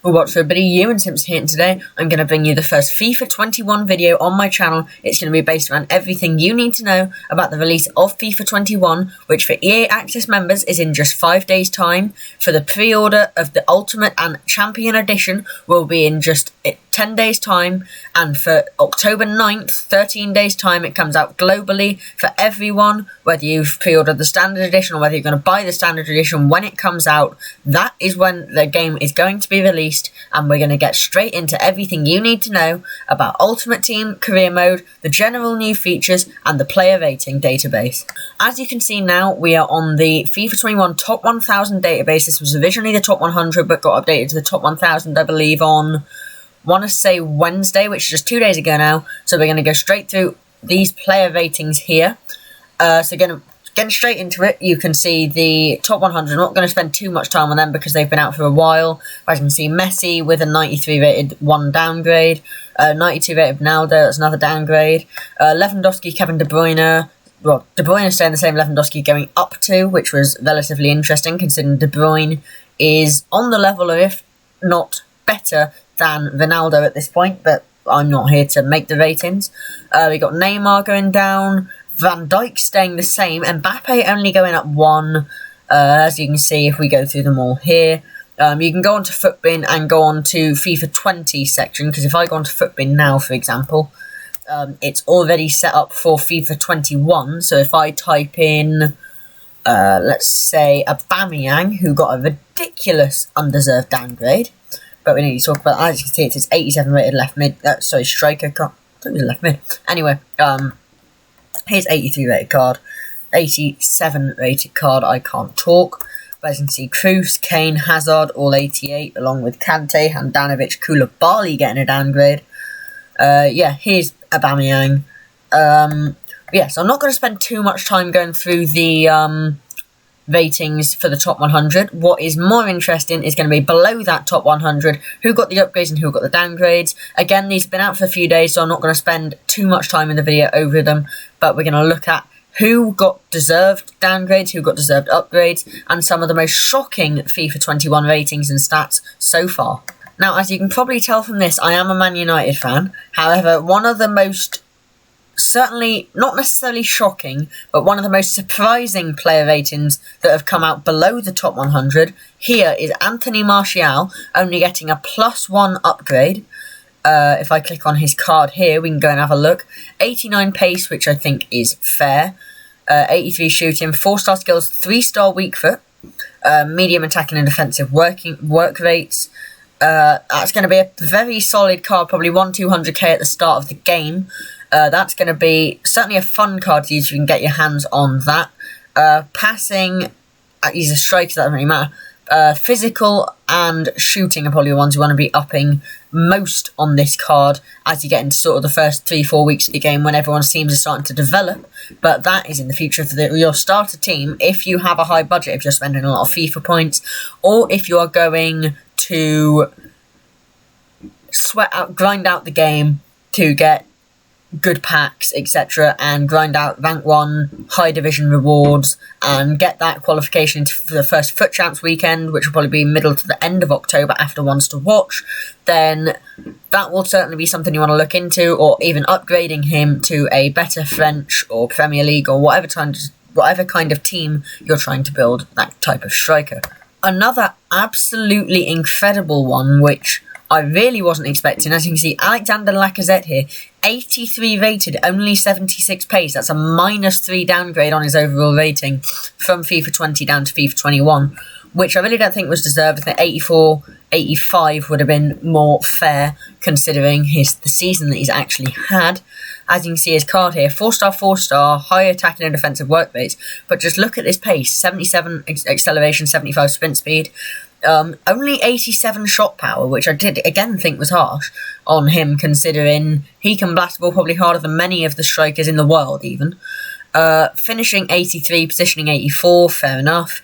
What's for buddy, you and Sims here, and today I'm going to bring you the first FIFA 21 video on my channel. It's going to be based around everything you need to know about the release of FIFA 21, which for EA Access members is in just 5 days time. For the pre-order of the Ultimate and Champion Edition will be in just 10 days time, and for October 9th, 13 days time, it comes out globally for everyone, whether you've pre-ordered the Standard Edition or whether you're going to buy the Standard Edition when it comes out. That is when the game is going to be released, and we're going to get straight into everything you need to know about Ultimate Team, Career Mode, the general new features, and the player rating database. As you can see now, we are on the FIFA 21 Top 1000 database. This was originally the Top 100, but got updated to the Top 1000, I believe, on, want to say Wednesday, which is just 2 days ago now. So we're going to go straight through these player ratings here. Getting straight into it, you can see the top 100. I'm not going to spend too much time on them because they've been out for a while. As you can see, Messi with a 93 rated, 1 downgrade. 92 rated Ronaldo, that's another downgrade. Lewandowski, Kevin De Bruyne. Well, De Bruyne is staying the same, Lewandowski going up to, which was relatively interesting considering De Bruyne is on the level of, if not better, than Ronaldo at this point, but I'm not here to make the ratings. We got Neymar going down. Van Dijk staying the same, Mbappe only going up 1, as you can see if we go through them all here. You can go on to Footbin and go on to FIFA 20 section, because if I go on to Footbin now, for example, it's already set up for FIFA 21, so if I type in, let's say, Aubameyang, who got a ridiculous undeserved downgrade, but we need to talk about, as you can see, it's 87 rated left mid, striker, I thought it was left mid. Anyway, here's 83 rated card, 87 rated card, I can't talk. But as you can see, Kroos, Kane, Hazard, all 88, along with Kante, Handanovic, Koulibaly getting a downgrade. Here's Aubameyang. So I'm not going to spend too much time going through the ratings for the top 100. What is more interesting is going to be below that top 100, who got the upgrades and who got the downgrades. Again, these have been out for a few days, so I'm not going to spend too much time in the video over them, but we're going to look at who got deserved downgrades, who got deserved upgrades, and some of the most shocking FIFA 21 ratings and stats so far. Now, as you can probably tell from this, I am a Man United fan. However, one of the most, certainly not necessarily shocking, but one of the most surprising player ratings that have come out below the top 100 here is Anthony Martial only getting a +1 upgrade. If I click on his card here, we can go and have a look. 89 pace, which I think is fair. 83 shooting, 4-star skills, 3-star weak foot. Medium attacking and defensive work rates. That's going to be a very solid card, probably 200k at the start of the game. That's going to be certainly a fun card to use if you can get your hands on that. Passing, he's a striker, so that doesn't really matter. Physical and shooting are probably the ones you want to be upping most on this card as you get into sort of the first 3-4 weeks of the game when everyone's teams are starting to develop. But that is in the future for your starter team if you have a high budget, if you're spending a lot of FIFA points, or if you are going to grind out the game to get good packs, etc., and grind out rank 1 high division rewards and get that qualification for the first FUT Champs weekend, which will probably be middle to the end of October after ones to watch, then that will certainly be something you want to look into, or even upgrading him to a better French or Premier League or whatever kind of team you're trying to build that type of striker. Another absolutely incredible one, which I really wasn't expecting, as you can see, Alexander Lacazette here, 83 rated, only 76 pace. That's a -3 downgrade on his overall rating from FIFA 20 down to FIFA 21, which I really don't think was deserved. I think 84, 85 would have been more fair considering the season that he's actually had. As you can see his card here, 4-star, 4-star, high attacking and defensive work rates, but just look at this pace, 77 acceleration, 75 sprint speed. Only 87 shot power, which I did again think was harsh on him considering he can blast the ball probably harder than many of the strikers in the world even. Finishing 83, positioning 84, fair enough.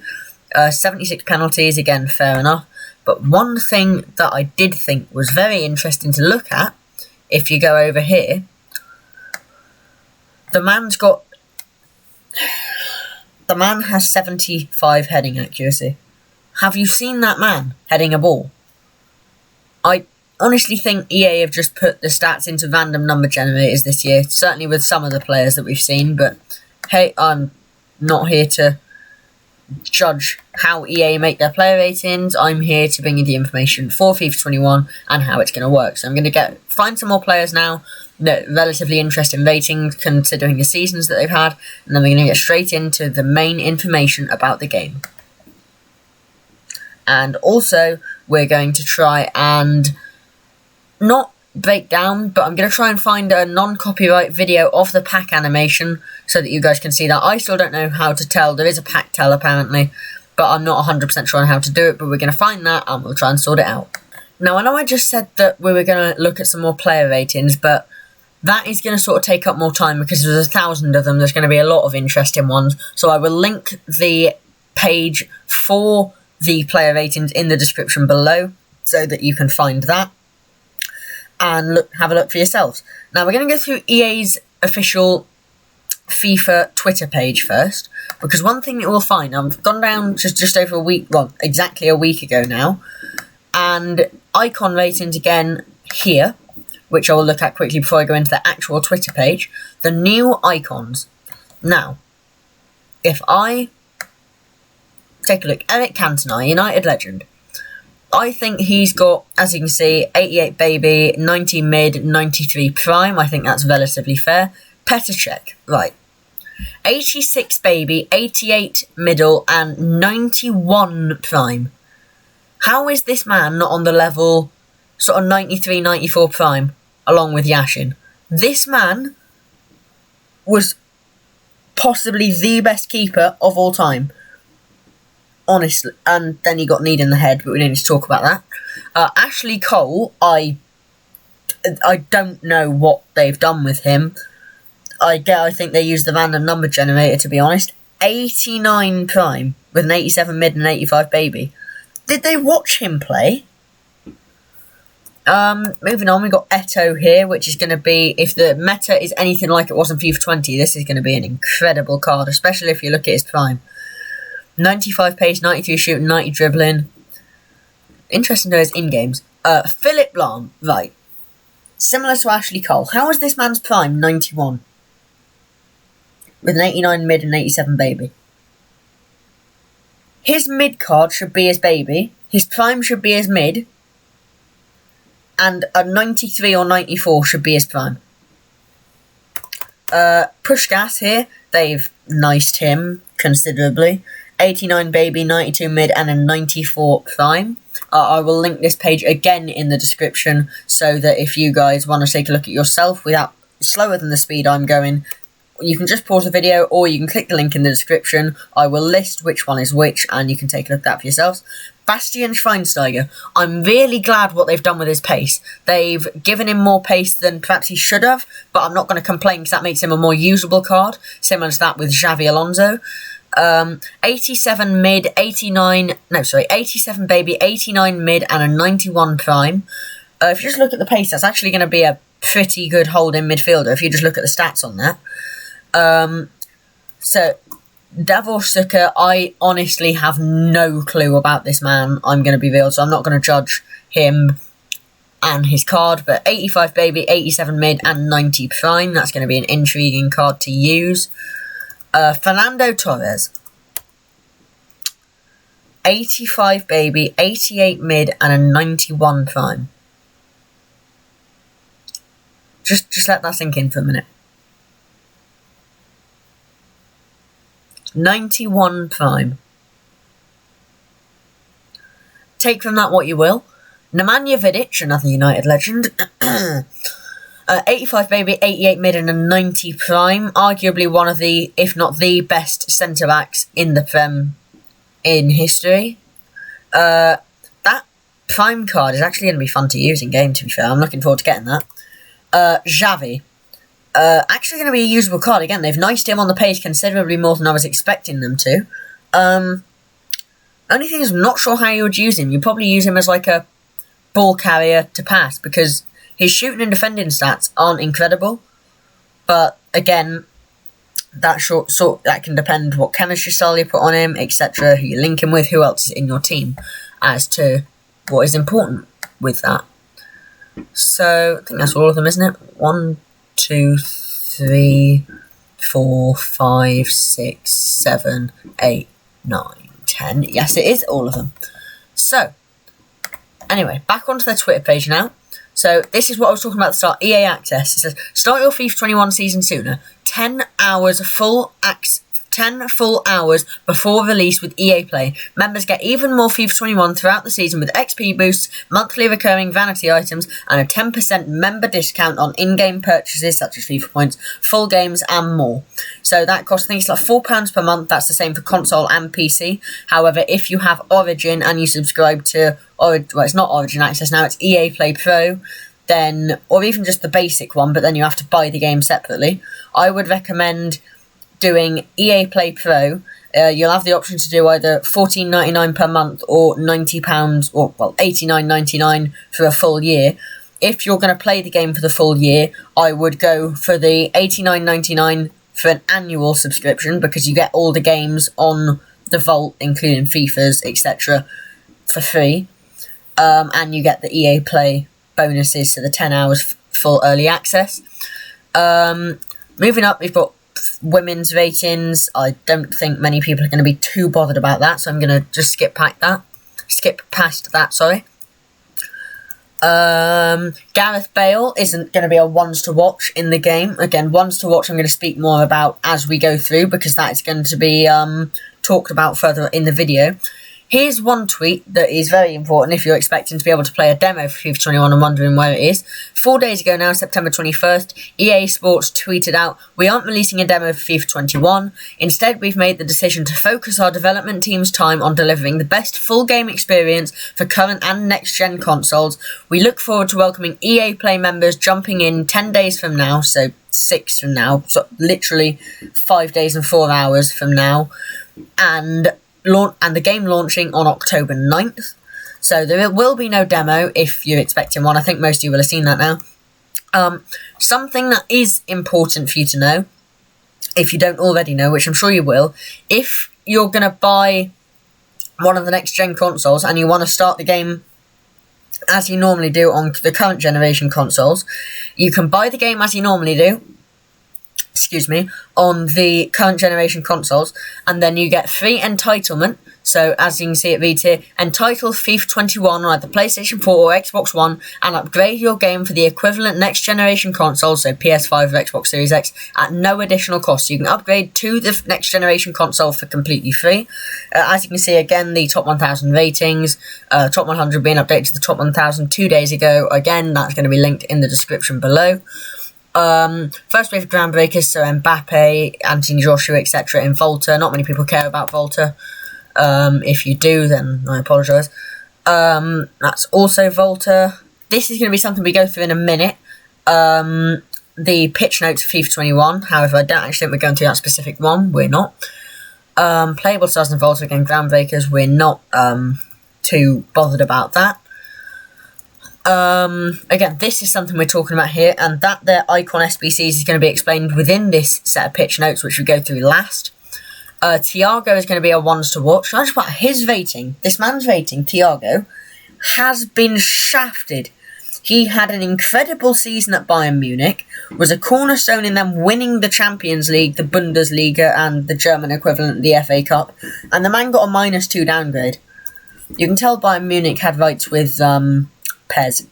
76 penalties, again fair enough. But one thing that I did think was very interesting to look at, if you go over here, the man has 75 heading accuracy. Have you seen that man heading a ball? I honestly think EA have just put the stats into random number generators this year, certainly with some of the players that we've seen, but hey, I'm not here to judge how EA make their player ratings. I'm here to bring you the information for FIFA 21 and how it's going to work. So I'm going to find some more players now that relatively interesting ratings considering the seasons that they've had, and then we're going to get straight into the main information about the game. And also, we're going to try and not break down, but I'm going to try and find a non-copyright video of the pack animation so that you guys can see that. I still don't know how to tell. There is a pack tell apparently, but I'm not 100% sure on how to do it, but we're going to find that and we'll try and sort it out. Now, I know I just said that we were going to look at some more player ratings, but that is going to sort of take up more time because there's 1,000 of them. There's going to be a lot of interesting ones, so I will link the page for the player ratings in the description below so that you can find that and have a look for yourselves. Now we're going to go through EA's official FIFA Twitter page first, because one thing that we'll find, I've gone down just over a week, well, exactly a week ago now, and icon ratings again here, which I will look at quickly before I go into the actual Twitter page, the new icons. Now, if I take a look, Eric Cantona, United legend. I think he's got, as you can see, 88 baby, 90 mid, 93 prime. I think that's relatively fair. Petr Cech, right. 86 baby, 88 middle, and 91 prime. How is this man not on the level, sort of 93, 94 prime, along with Yashin? This man was possibly the best keeper of all time. Honestly, and then he got kneed in the head, but we don't need to talk about that. Ashley Cole, I don't know what they've done with him. I think they used the random number generator, to be honest. 89 prime, with an 87 mid and 85 baby. Did they watch him play? Moving on, we got Eto here, which is going to be, if the meta is anything like it was in FIFA 20, this is going to be an incredible card, especially if you look at his prime. 95 pace, 93 shooting, 90 dribbling. Interesting to know his in-games. Philip Lahm, right. Similar to Ashley Cole. How is this man's prime 91? With an 89 mid and 87 baby. His mid card should be his baby. His prime should be his mid. And a 93 or 94 should be his prime. Pushkas here. They've niced him considerably. 89 baby, 92 mid, and a 94 prime. I will link this page again in the description so that if you guys want to take a look at yourself without slower than the speed I'm going, you can just pause the video or you can click the link in the description. I will list which one is which and you can take a look at that for yourselves. Bastian Schweinsteiger. I'm really glad what they've done with his pace. They've given him more pace than perhaps he should have, but I'm not going to complain because that makes him a more usable card, similar to that with Xavi Alonso. 87 mid, 87 baby, 89 mid, and a 91 prime. If you just look at the pace, that's actually going to be a pretty good holding midfielder if you just look at the stats on that. So, Davor Suker, I honestly have no clue about this man, I'm going to be real, so I'm not going to judge him and his card, but 85 baby, 87 mid, and 90 prime, that's going to be an intriguing card to use. Fernando Torres. 85 baby, 88 mid, and a 91 prime. Just let that sink in for a minute. 91 prime. Take from that what you will. Nemanja Vidic, another United legend. 85 baby, 88 mid, and a 90 prime. Arguably one of the, if not the best centre-backs in the Prem in history. That prime card is actually going to be fun to use in game, to be fair. I'm looking forward to getting that. Xavi. Actually going to be a usable card. Again, they've niced him on the page considerably more than I was expecting them to. Only thing is, I'm not sure how you would use him. You'd probably use him as like a ball carrier to pass, because his shooting and defending stats aren't incredible. But again, that that can depend what chemistry style you put on him, etc. Who you link him with, who else is in your team, as to what is important with that. So, I think that's all of them, isn't it? 1, 2, 3, 4, 5, 6, 7, 8, 9, 10. Yes, it is all of them. So, anyway, back onto their Twitter page now. So, this is what I was talking about at the start, EA Access. It says, start your FIFA 21 season sooner. 10 full hours before release with EA Play. Members get even more FIFA 21 throughout the season with XP boosts, monthly recurring vanity items, and a 10% member discount on in-game purchases such as FIFA points, full games, and more. So that costs, I think it's like £4 per month. That's the same for console and PC. However, if you have Origin and you subscribe to it's not Origin Access now, it's EA Play Pro, then, or even just the basic one, but then you have to buy the game separately, I would recommend doing EA Play Pro. You'll have the option to do either $14.99 per month or £90 or $89.99 for a full year. If you're going to play the game for the full year, I would go for the $89.99 for an annual subscription, because you get all the games on the Vault, including FIFAs, etc., for free, and you get the EA Play bonuses, so the 10 hours full early access. Moving up, we've got women's ratings. I don't think many people are going to be too bothered about that, so I'm going to just skip past that. Gareth Bale isn't going to be a ones to watch in the game. Again, ones to watch I'm going to speak more about as we go through, because that is going to be talked about further in the video. Here's one tweet that is very important if you're expecting to be able to play a demo for FIFA 21 and wondering where it is. 4 days ago now, September 21st, EA Sports tweeted out, "We aren't releasing a demo for FIFA 21. Instead, we've made the decision to focus our development team's time on delivering the best full game experience for current and next-gen consoles. We look forward to welcoming EA Play members jumping in 10 days from now," so 6 from now, so literally 5 days and 4 hours from now, and the game launching on October 9th. So there will be no demo if you're expecting one. I think most of you will have seen that now. Something that is important for you to know, if you don't already know, which I'm sure you will, if you're going to buy one of the next-gen consoles and you want to start the game as you normally do on the current generation consoles, you can buy the game as you normally do, on the current generation consoles, and then you get free entitlement. So, as you can see, it reads here, entitle FIFA 21 on either PlayStation 4 or Xbox One, and upgrade your game for the equivalent next-generation console, so PS5 or Xbox Series X, at no additional cost. So you can upgrade to the next-generation console for completely free. As you can see, again, the top 1,000 ratings, top 100 being updated to the top 1,000 2 days ago. Again, that's going to be linked in the description below. First wave of groundbreakers, so Mbappe, Anthony Joshua, etc. in Volta. Not many people care about Volta. If you do, then I apologise. That's also Volta. This is going to be something we go through in a minute. The pitch notes for FIFA 21. However, I don't actually think we're going through that specific one. We're not. Playable stars in Volta, again, groundbreakers. We're not too bothered about that. Again, this is something we're talking about here, and that their icon SBCs is going to be explained within this set of pitch notes, which we go through last. Thiago is going to be a ones to watch. Not just about his rating. This man's rating, Thiago, has been shafted. He had an incredible season at Bayern Munich, was a cornerstone in them winning the Champions League, the Bundesliga, and the German equivalent, the FA Cup, and the man got a -2 downgrade. You can tell Bayern Munich had rights with Pez.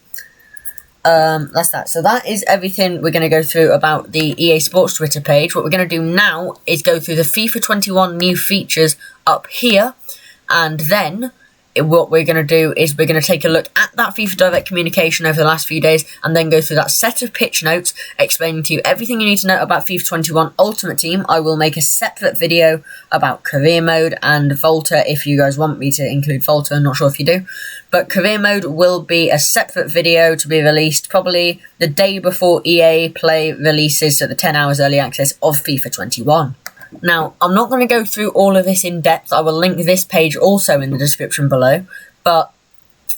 That's that. So that is everything we're going to go through about the EA Sports Twitter page. What we're going to do now is go through the FIFA 21 new features up here, and then what we're going to do is we're going to take a look at that FIFA Direct communication over the last few days, and then go through that set of pitch notes explaining to you everything you need to know about FIFA 21 Ultimate Team. I will make a separate video about career mode and Volta if you guys want me to include Volta. I'm not sure if you do, but career mode will be a separate video to be released probably the day before EA Play releases, so the 10 hours early access of FIFA 21. Now, I'm not going to go through all of this in depth. I will link this page also in the description below. But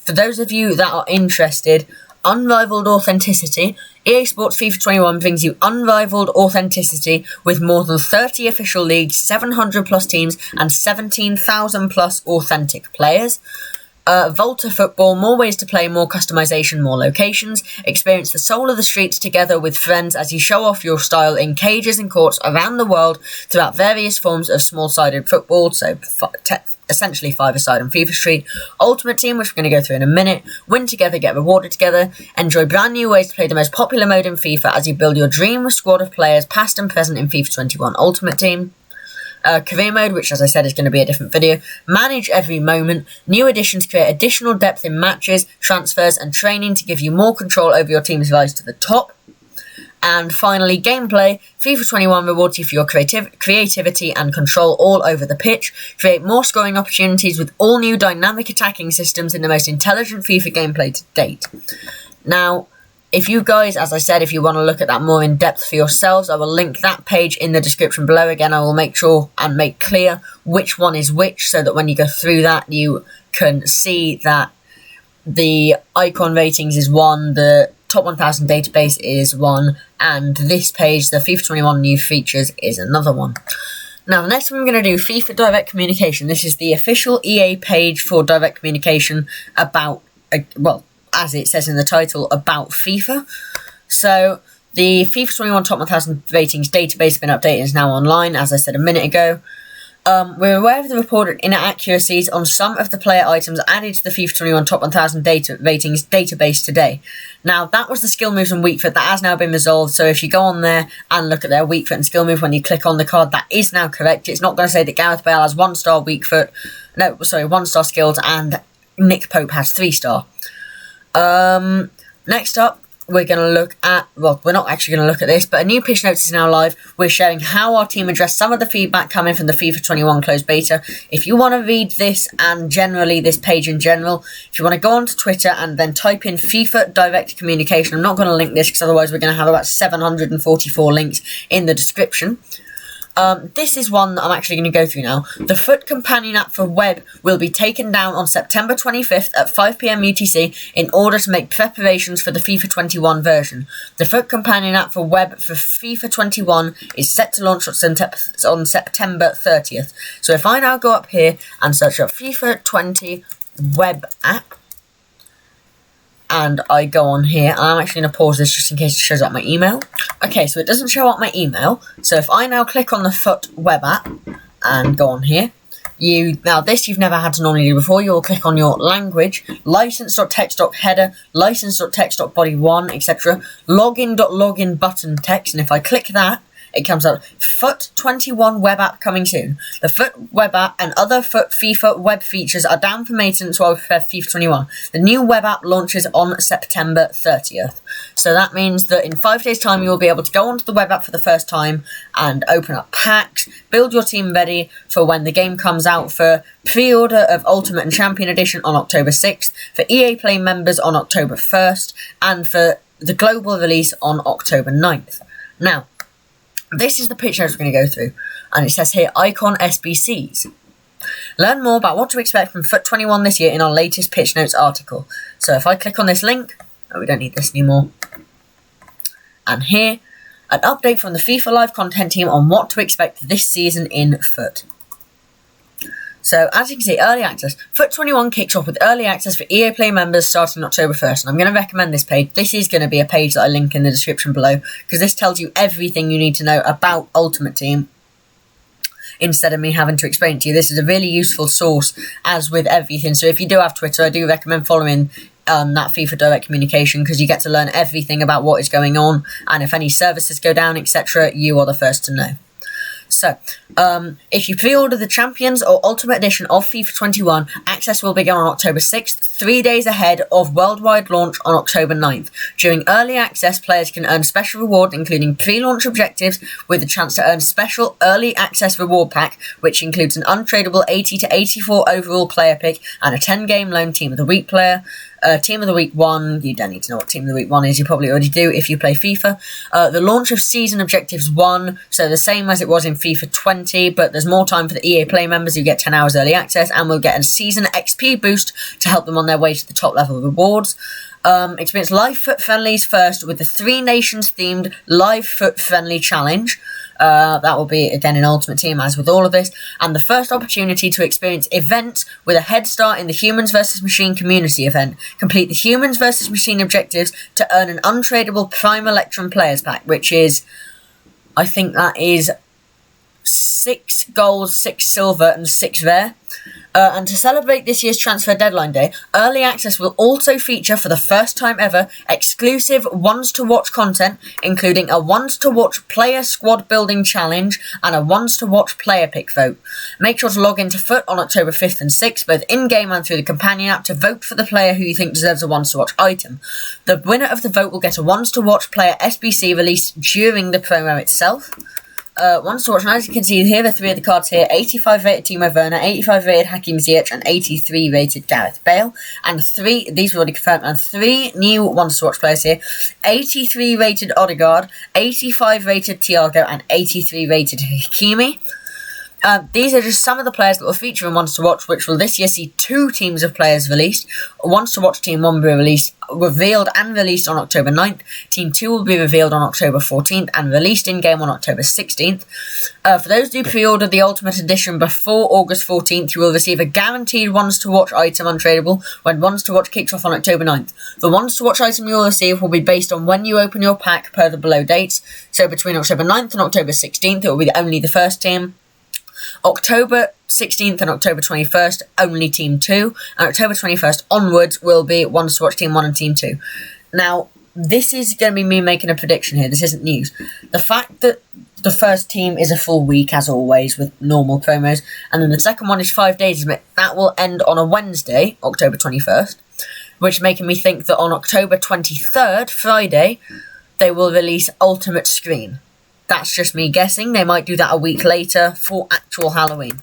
for those of you that are interested, unrivaled authenticity. EA Sports FIFA 21 brings you unrivaled authenticity with more than 30 official leagues, 700 plus teams, and 17,000 plus authentic players. Volta Football, more ways to play, more customization, more locations. Experience the soul of the streets together with friends as you show off your style in cages and courts around the world throughout various forms of small-sided football, so essentially five-a-side on FIFA Street. Ultimate Team, which we're going to go through in a minute. Win together, get rewarded together. Enjoy brand new ways to play the most popular mode in FIFA as you build your dream squad of players past and present in FIFA 21 Ultimate Team. Career mode, which as I said is going to be a different video. Manage every moment. New additions create additional depth in matches, transfers and training to give you more control over your team's rise to the top. And finally, gameplay. FIFA 21 rewards you for your creativity and control all over the pitch. Create more scoring opportunities with all new dynamic attacking systems in the most intelligent FIFA gameplay to date. Now, if you guys, as I said, if you want to look at that more in depth for yourselves, I will link that page in the description below. Again, I will make sure and make clear which one is which, so that when you go through that, you can see that the icon ratings is one, the top 1000 database is one, and this page, the FIFA 21 new features, is another one. Now, the next one we're going to do, FIFA Direct Communication. This is the official EA page for direct communication about, well, as it says in the title, about FIFA. So, the FIFA 21 Top 1000 Ratings database has been updated and is now online, as I said a minute ago. We're aware of the reported inaccuracies on some of the player items added to the FIFA 21 Top 1000 Ratings database today. Now, that was the skill moves and weak foot. That has now been resolved, so if you go on there and look at their weak foot and skill move, when you click on the card, that is now correct. It's not going to say that Gareth Bale has 1-star weak foot, 1-star skills, and Nick Pope has 3-star. Next up, we're going to look at, well, we're not actually going to look at this, but a new pitch notes is now live. We're showing how our team addressed some of the feedback coming from the FIFA 21 closed beta. If you want to read this and generally this page in general, if you want to go onto Twitter and then type in FIFA Direct Communication, I'm not going to link this because otherwise we're going to have about 744 links in the description. This is one that I'm actually going to go through now. The Foot Companion app for web will be taken down on September 25th at 5 PM UTC in order to make preparations for the FIFA 21 version. The Foot Companion app for web for FIFA 21 is set to launch on September 30th. So if I now go up here and search up FIFA 20 web app, and I go on here, and I'm actually going to pause this just in case it shows up my email. Okay, so it doesn't show up my email. So if I now click on the Foot web app and go on here, now this you've never had to normally do before. You'll click on your language, license.text.header, license.text.body1, etc. Login.login button text, and if I click that, it comes up, Foot 21 web app coming soon. The Foot web app and other Foot FIFA web features are down for maintenance while we prepare FIFA 21. The new web app launches on September 30th. So that means that in 5 days' time, you will be able to go onto the web app for the first time and open up packs, build your team ready for when the game comes out for pre-order of Ultimate and Champion Edition on October 6th, for EA Play members on October 1st, and for the global release on October 9th. Now, this is the pitch notes we're going to go through, and it says here, Icon SBCs. Learn more about what to expect from Foot 21 this year in our latest pitch notes article. So if I click on this link, we don't need this anymore, and here, an update from the FIFA Live content team on what to expect this season in Foot. So, as you can see, early access. Foot 21 kicks off with early access for EA Play members starting October 1st. And I'm going to recommend this page. This is going to be a page that I link in the description below, because this tells you everything you need to know about Ultimate Team instead of me having to explain it to you. This is a really useful source, as with everything. So if you do have Twitter, I do recommend following that FIFA Direct Communication, because you get to learn everything about what is going on. And if any services go down, etc., you are the first to know. So, if you pre-order the Champions or Ultimate Edition of FIFA 21, access will begin on October 6th, 3 days ahead of worldwide launch on October 9th. During early access, players can earn special rewards, including pre-launch objectives, with a chance to earn special early access reward pack, which includes an untradeable 80 to 84 overall player pick and a 10-game loan Team of the Week player. Team of the Week 1, you don't need to know what Team of the Week 1 is, you probably already do if you play FIFA. The launch of Season Objectives 1, so the same as it was in FIFA 20, but there's more time for the EA Play members who get 10 hours early access, and will get a Season XP boost to help them on their way to the top level rewards. Experience Live Foot Friendlies first with the 3 Nations themed Live Foot Friendly Challenge. That will be, again, in Ultimate Team, as with all of this. And the first opportunity to experience events with a head start in the Humans vs. Machine community event. Complete the Humans vs. Machine objectives to earn an untradeable Prime Electrum Players Pack, which is, I think that is 6 gold, 6 silver, and 6 rare. And to celebrate this year's transfer deadline day, Early Access will also feature, for the first time ever, exclusive ones-to-watch content, including a ones-to-watch player squad building challenge and a ones-to-watch player pick vote. Make sure to log into FUT on October 5th and 6th, both in-game and through the companion app, to vote for the player who you think deserves a ones-to-watch item. The winner of the vote will get a ones-to-watch player SBC released during the promo itself. Ones to watch, and as you can see here, the 3 of the cards here: 85 rated Timo Werner, 85 rated Hakim Ziyech, and 83 rated Gareth Bale. And 3, these were already confirmed, and 3 new ones to watch players here: 83 rated Odegaard, 85 rated Thiago, and 83 rated Hakimi. These are just some of the players that will feature in Ones to Watch, which will this year see 2 teams of players released. Ones to Watch Team 1 will be revealed and released on October 9th. Team 2 will be revealed on October 14th and released in-game on October 16th. For those who pre-ordered the Ultimate Edition before August 14th, you will receive a guaranteed Ones to Watch item untradeable when Ones to Watch kicks off on October 9th. The Ones to Watch item you will receive will be based on when you open your pack per the below dates. So between October 9th and October 16th, it will be only the first team. October 16th and October 21st, only Team 2, and October 21st onwards will be Ones to Watch Team 1 and Team 2. Now, this is going to be me making a prediction here, this isn't news. The fact that the first team is a full week, as always, with normal promos, and then the second one is 5 days, that will end on a Wednesday, October 21st, which making me think that on October 23rd, Friday, they will release Ultimate Screen. That's just me guessing. They might do that a week later for actual Halloween.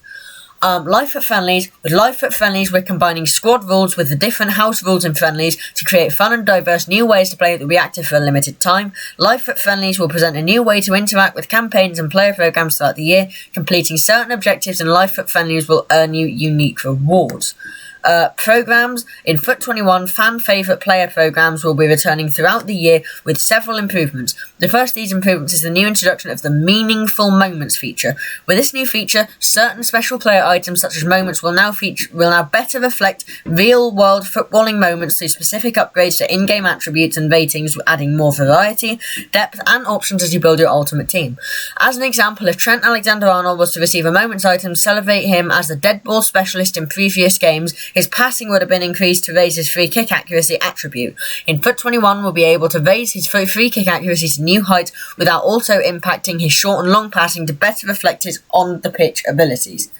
Live FUT Friendlies. With Live FUT Friendlies, we're combining squad rules with the different house rules in Friendlies to create fun and diverse new ways to play that will be active for a limited time. Live FUT Friendlies will present a new way to interact with campaigns and player programs throughout the year. Completing certain objectives in Live FUT Friendlies will earn you unique rewards. Programs in FUT 21, fan favourite player programs will be returning throughout the year with several improvements. The first of these improvements is the new introduction of the Meaningful Moments feature. With this new feature, certain special player items such as moments will now better reflect real-world footballing moments through specific upgrades to in-game attributes and ratings, adding more variety, depth, and options as you build your ultimate team. As an example, if Trent Alexander-Arnold was to receive a moments item, celebrate him as the dead ball specialist in previous games, his passing would have been increased to raise his free kick accuracy attribute. In FUT 21, we'll be able to raise his free kick accuracy to new heights without also impacting his short and long passing to better reflect his on-the-pitch abilities.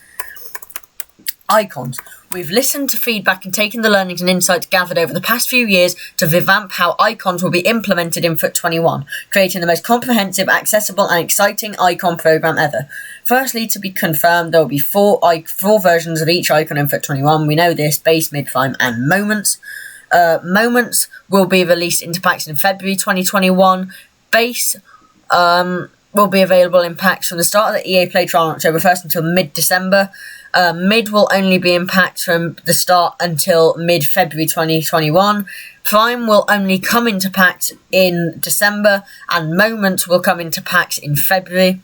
Icons. We've listened to feedback and taken the learnings and insights gathered over the past few years to revamp how icons will be implemented in FUT 21, creating the most comprehensive, accessible and exciting icon program ever. Firstly, to be confirmed, there will be four versions of each icon in FUT 21. We know this: base, mid-prime and moments. Moments will be released into packs in February 2021. Base will be available in packs from the start of the EA Play trial on October 1st until mid-December. Mid will only be in packs from the start until mid-February 2021. Prime will only come into packs in December, and Moments will come into packs in February.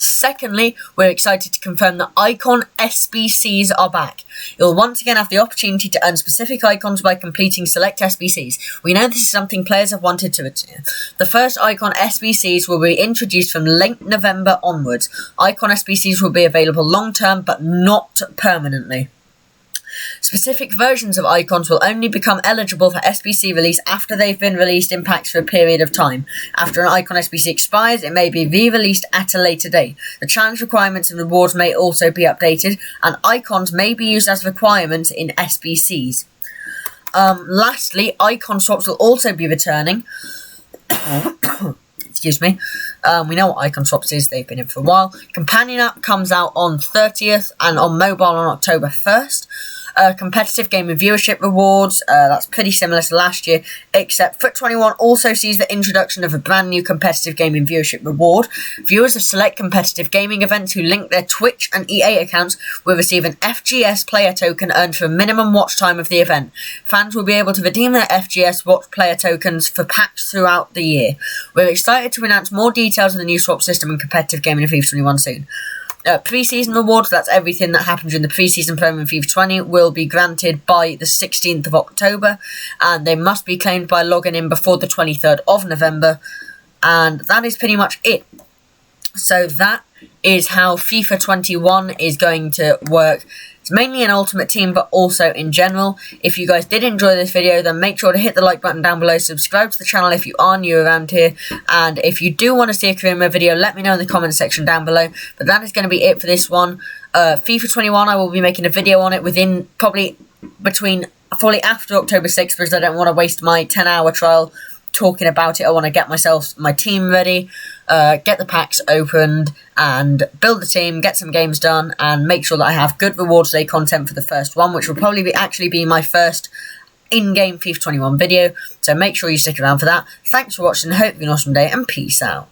Secondly, we're excited to confirm that Icon SBCs are back. You'll once again have the opportunity to earn specific icons by completing select SBCs. We know this is something players have wanted to return. The first Icon SBCs will be introduced from late November onwards. Icon SBCs will be available long-term, but not permanently. Specific versions of icons will only become eligible for SBC release after they've been released in packs for a period of time. After an icon SBC expires, it may be re-released at a later date. The challenge requirements and rewards may also be updated, and icons may be used as requirements in SBCs. Lastly, icon swaps will also be returning. Excuse me. We know what icon swaps is, they've been in for a while. Companion app comes out on 30th and on mobile on October 1st. competitive game and viewership rewards. That's pretty similar to last year, except FUT21 also sees the introduction of a brand new competitive game and viewership reward. Viewers of select competitive gaming events who link their Twitch and EA accounts will receive an FGS player token earned for a minimum watch time of the event. Fans will be able to redeem their FGS watch player tokens for packs throughout the year. We're excited to announce more details of the new swap system and competitive gaming in FIFA 21 soon. Pre-season rewards, that's everything that happened during the pre-season promo in FIFA 20, will be granted by the 16th of October, and they must be claimed by logging in before the 23rd of November, and that is pretty much it. So that is how FIFA 21 is going to work. It's mainly an Ultimate Team, but also in general. If you guys did enjoy this video, then make sure to hit the like button down below, subscribe to the channel if you are new around here, and if you do want to see a career mode video, let me know in the comment section down below. But that is going to be it for this one. FIFA 21, I will be making a video on it within probably after October 6th, because I don't want to waste my 10-hour trial talking about it. I want to get my team ready, get the packs opened, and build the team, get some games done, and make sure that I have good rewards day content for the first one, which will probably actually be my first in-game FIFA 21 video. So make sure you stick around for that. Thanks for watching, hope you have an awesome day, and peace out.